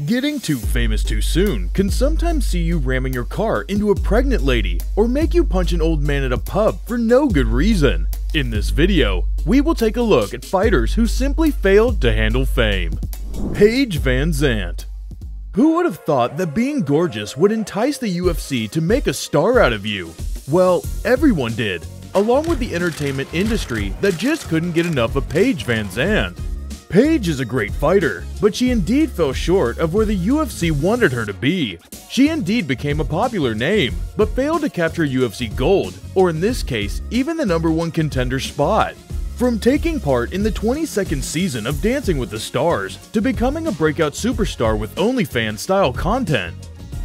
Getting too famous too soon can sometimes see you ramming your car into a pregnant lady or make you punch an old man at a pub for no good reason. In this video, we will take a look at fighters who simply failed to handle fame. Paige VanZant. Who would have thought that being gorgeous would entice the UFC to make a star out of you? Well, everyone did, along with the entertainment industry that just couldn't get enough of Paige VanZant. Paige is a great fighter, but she indeed fell short of where the UFC wanted her to be. She indeed became a popular name, but failed to capture UFC gold, or in this case, even the #1 contender spot. From taking part in the 22nd season of Dancing with the Stars to becoming a breakout superstar with OnlyFans-style content.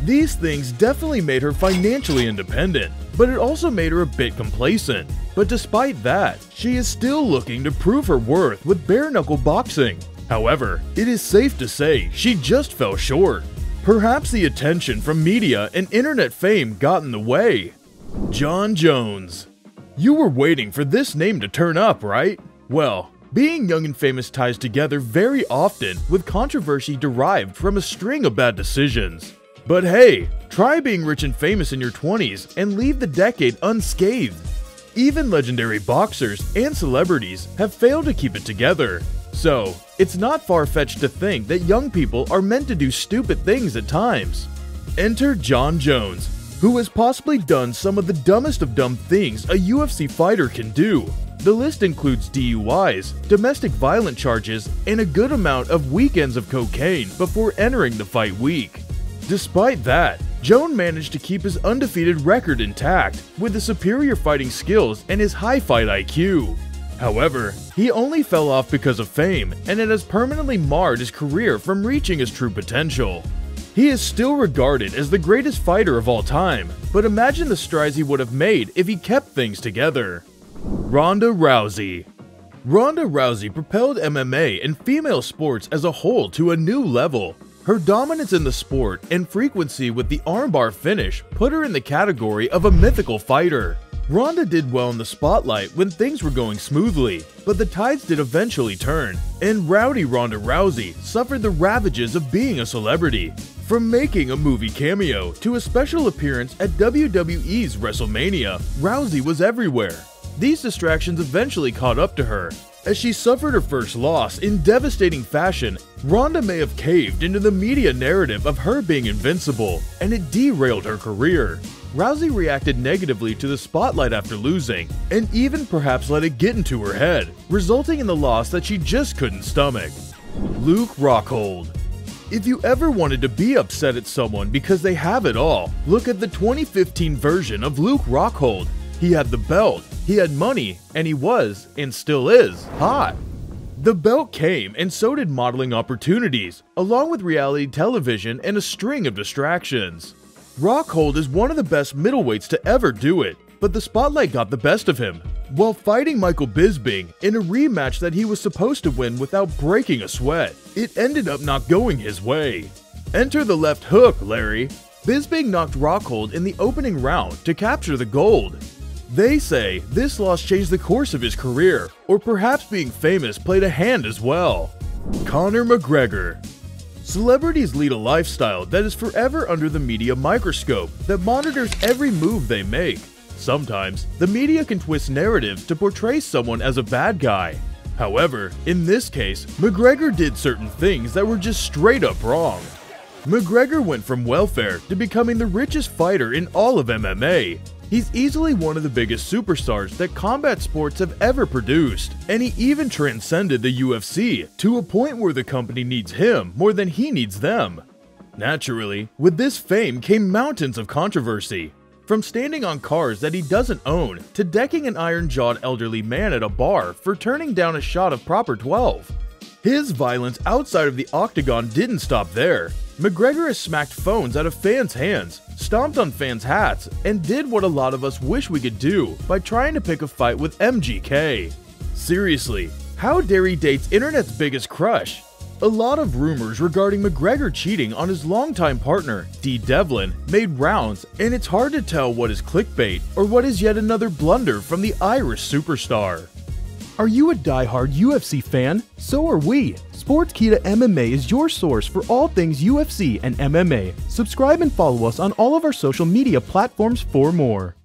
These things definitely made her financially independent, but it also made her a bit complacent. But despite that, she is still looking to prove her worth with bare-knuckle boxing. However, it is safe to say she just fell short. Perhaps the attention from media and internet fame got in the way. Jon Jones. You were waiting for this name to turn up, right? Well, being young and famous ties together very often with controversy derived from a string of bad decisions. But hey, try being rich and famous in your 20s and leave the decade unscathed. Even legendary boxers and celebrities have failed to keep it together. So, it's not far-fetched to think that young people are meant to do stupid things at times. Enter Jon Jones, who has possibly done some of the dumbest of dumb things a UFC fighter can do. The list includes DUIs, domestic violence charges, and a good amount of weekends of cocaine before entering the fight week. Despite that, Jon managed to keep his undefeated record intact with his superior fighting skills and his high fight IQ. However, he only fell off because of fame, and it has permanently marred his career from reaching his true potential. He is still regarded as the greatest fighter of all time, but imagine the strides he would have made if he kept things together. Ronda Rousey. Ronda Rousey propelled MMA and female sports as a whole to a new level. Her dominance in the sport and frequency with the armbar finish put her in the category of a mythical fighter. Ronda did well in the spotlight when things were going smoothly, but the tides did eventually turn, and rowdy Ronda Rousey suffered the ravages of being a celebrity. From making a movie cameo to a special appearance at WWE's WrestleMania, Rousey was everywhere. These distractions eventually caught up to her. As she suffered her first loss in devastating fashion, Ronda may have caved into the media narrative of her being invincible, and it derailed her career. Rousey reacted negatively to the spotlight after losing, and even perhaps let it get into her head, resulting in the loss that she just couldn't stomach. Rockhold. If you ever wanted to be upset at someone because they have it all, look at the 2015 version of Rockhold. He had the belt, he had money, and he was, and still is, hot. The belt came, and so did modeling opportunities, along with reality television and a string of distractions. Rockhold is one of the best middleweights to ever do it, but the spotlight got the best of him. While fighting Michael Bisping in a rematch that he was supposed to win without breaking a sweat, it ended up not going his way. Enter the left hook, Larry. Bisping knocked Rockhold in the opening round to capture the gold. They say this loss changed the course of his career, or perhaps being famous played a hand as well. Conor McGregor. Celebrities lead a lifestyle that is forever under the media microscope that monitors every move they make. Sometimes, the media can twist narratives to portray someone as a bad guy. However, in this case, McGregor did certain things that were just straight up wrong. McGregor went from welfare to becoming the richest fighter in all of MMA. He's easily one of the biggest superstars that combat sports have ever produced, and he even transcended the UFC to a point where the company needs him more than he needs them. Naturally, with this fame came mountains of controversy. From standing on cars that he doesn't own to decking an iron-jawed elderly man at a bar for turning down a shot of proper 12. His violence outside of the octagon didn't stop there. McGregor has smacked phones out of fans' hands, stomped on fans' hats, and did what a lot of us wish we could do by trying to pick a fight with MGK. Seriously, how dare he dates internet's biggest crush? A lot of rumors regarding McGregor cheating on his longtime partner, Dee Devlin, made rounds, and it's hard to tell what is clickbait or what is yet another blunder from the Irish superstar. Are you a die-hard UFC fan? So are we. Sportskeeda MMA is your source for all things UFC and MMA. Subscribe and follow us on all of our social media platforms for more.